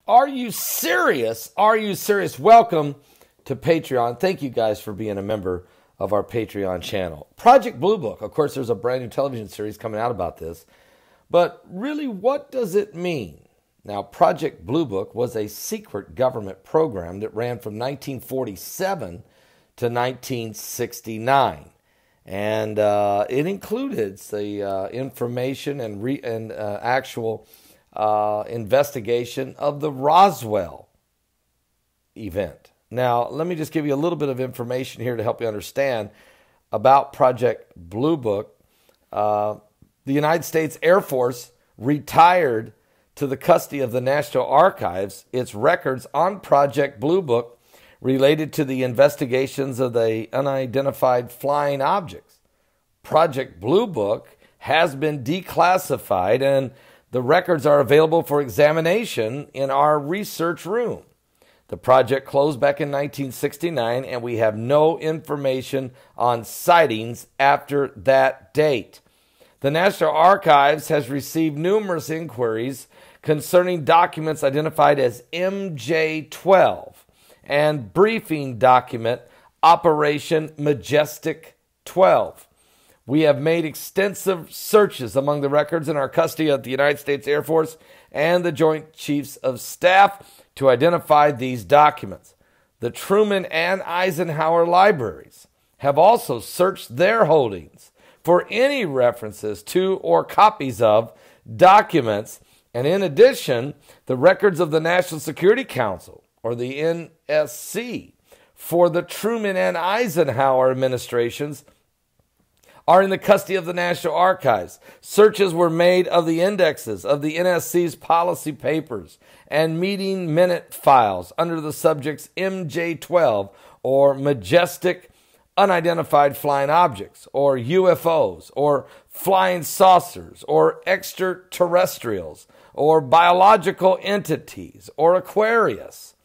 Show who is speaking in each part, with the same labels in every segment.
Speaker 1: Are you serious? Are you serious? Welcome to Patreon. Thank you guys for being a member of our Patreon channel. Project Blue Book. Of course, there's a brand new television series coming out about this. But really, what does it mean? Now, Project Blue Book was a secret government program that ran from 1947 to 1969. And it included the information and actual investigation of the Roswell event. Now, let me just give you a little bit of information here to help you understand about Project Blue Book. The United States Air Force retired to the custody of the National Archives its records on Project Blue Book related to the investigations of the unidentified flying objects. Project Blue Book has been declassified, and the records are available for examination in our research room. The project closed back in 1969, and we have no information on sightings after that date. The National Archives has received numerous inquiries concerning documents identified as MJ-12 and briefing document Operation Majestic 12. We have made extensive searches among the records in our custody of the United States Air Force and the Joint Chiefs of Staff to identify these documents. The Truman and Eisenhower libraries have also searched their holdings for any references to or copies of documents, and in addition, the records of the National Security Council, or the NSC, for the Truman and Eisenhower administrations are in the custody of the National Archives. Searches were made of the indexes of the NSC's policy papers and meeting minute files under the subjects MJ-12, or Majestic Unidentified Flying Objects, or UFOs, or Flying Saucers, or Extraterrestrials, or Biological Entities, or Aquarius.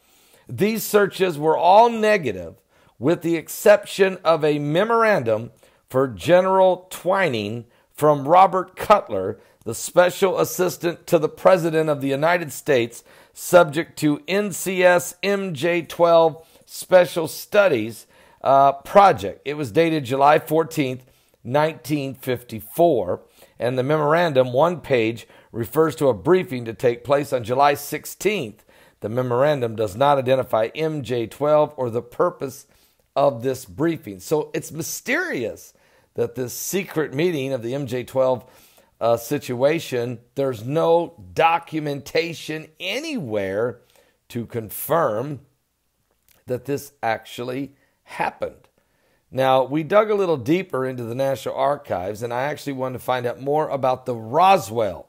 Speaker 1: These searches were all negative, with the exception of a memorandum for General Twining from Robert Cutler, the Special Assistant to the President of the United States, subject to NCS MJ-12 Special Studies Project. It was dated July 14th, 1954, and the memorandum, one page, refers to a briefing to take place on July 16th. The memorandum does not identify MJ-12 or the purpose of this briefing. So it's mysterious that this secret meeting of the MJ-12 situation, there's no documentation anywhere to confirm that this actually happened. Now, we dug a little deeper into the National Archives, and I actually wanted to find out more about the Roswell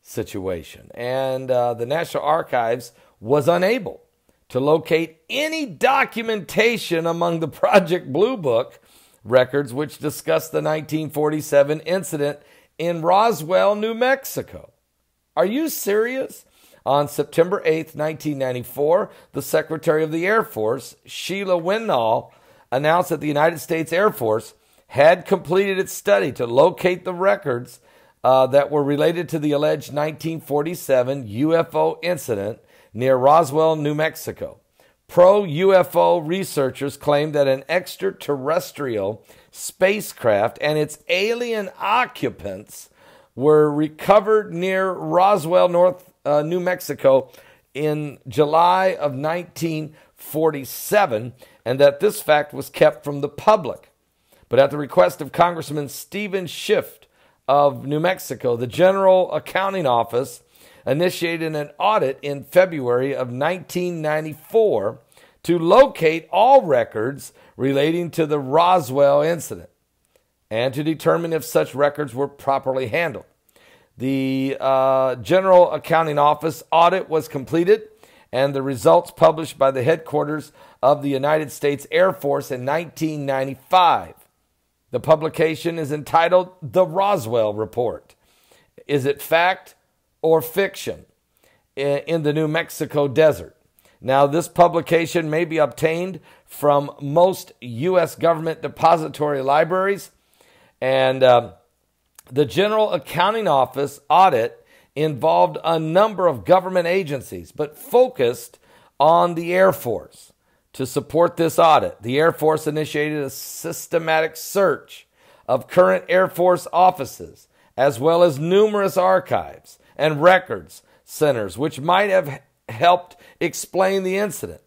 Speaker 1: situation. And the National Archives was unable to locate any documentation among the Project Blue Book records which discuss the 1947 incident in Roswell, New Mexico. Are you serious? On September 8th, 1994, the Secretary of the Air Force, Sheila Winnall, announced that the United States Air Force had completed its study to locate the records that were related to the alleged 1947 UFO incident near Roswell, New Mexico. Pro-UFO researchers claim that an extraterrestrial spacecraft and its alien occupants were recovered near Roswell, New Mexico in July of 1947, and that this fact was kept from the public. But at the request of Congressman Stephen Schiff of New Mexico, the General Accounting Office initiated an audit in February of 1994 to locate all records relating to the Roswell incident and to determine if such records were properly handled. The General Accounting Office audit was completed, and the results published by the headquarters of the United States Air Force in 1995. The publication is entitled The Roswell Report. Is it fact or fiction in the New Mexico desert? Now, this publication may be obtained from most U.S. government depository libraries, and the General Accounting Office audit involved a number of government agencies, but focused on the Air Force. To support this audit, the Air Force initiated a systematic search of current Air Force offices, as well as numerous archives and records centers, which might have helped explain the incident.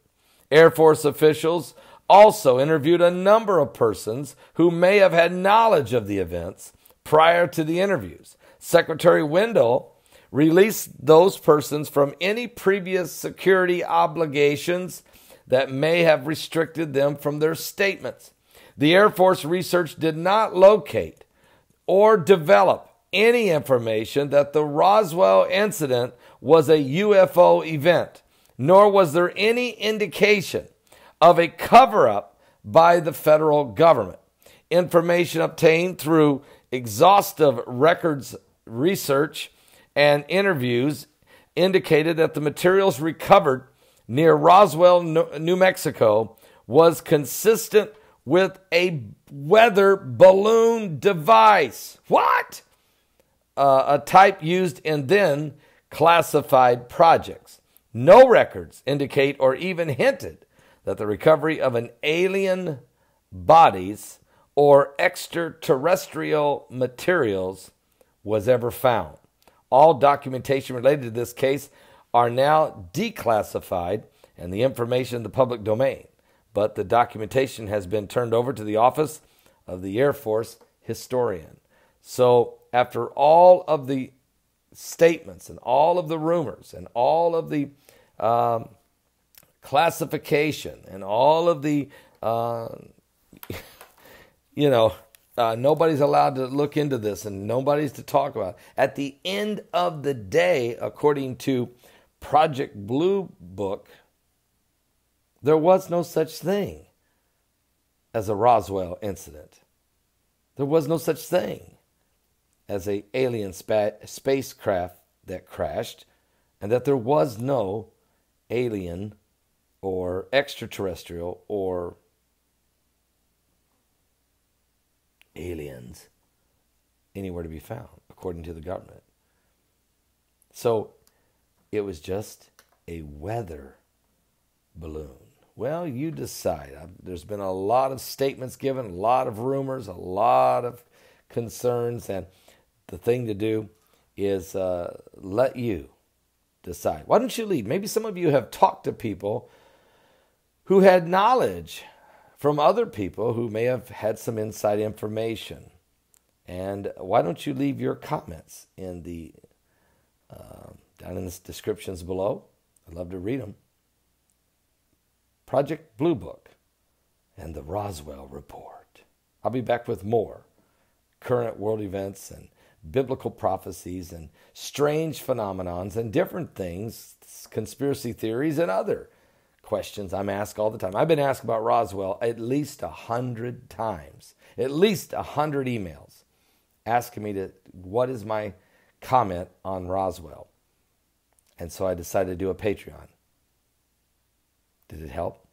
Speaker 1: Air Force officials also interviewed a number of persons who may have had knowledge of the events prior to the interviews. Secretary Wendell released those persons from any previous security obligations that may have restricted them from their statements. The Air Force research did not locate or develop any information that the Roswell incident was a UFO event, nor was there any indication of a cover-up by the federal government. Information obtained through exhaustive records research and interviews indicated that the materials recovered near Roswell, New Mexico, was consistent with a weather balloon device. What? A type used in then classified projects. No records indicate or even hinted that the recovery of an alien bodies or extraterrestrial materials was ever found. All documentation related to this case are now declassified and the information in the public domain, but the documentation has been turned over to the Office of the Air Force Historian. So after all of the statements and all of the rumors and all of the classification and all of the, nobody's allowed to look into this and nobody's to talk about it. At the end of the day, according to Project Blue Book, there was no such thing as a Roswell incident. There was no such thing as an alien spacecraft that crashed, and that there was no alien or extraterrestrial or aliens anywhere to be found, according to the government. So it was just a weather balloon. Well, you decide. There's been a lot of statements given, a lot of rumors, a lot of concerns, and the thing to do is let you decide. Why don't you lead? Maybe some of you have talked to people who had knowledge from other people who may have had some inside information. And why don't you leave your comments in the down in the descriptions below? I'd love to read them. Project Blue Book and the Roswell Report. I'll be back with more current world events and biblical prophecies and strange phenomenons and different things, conspiracy theories and other questions I'm asked all the time. I've been asked about Roswell at least 100 times, at least 100 emails asking me what is my comment on Roswell. And so I decided to do a Patreon. Did it help?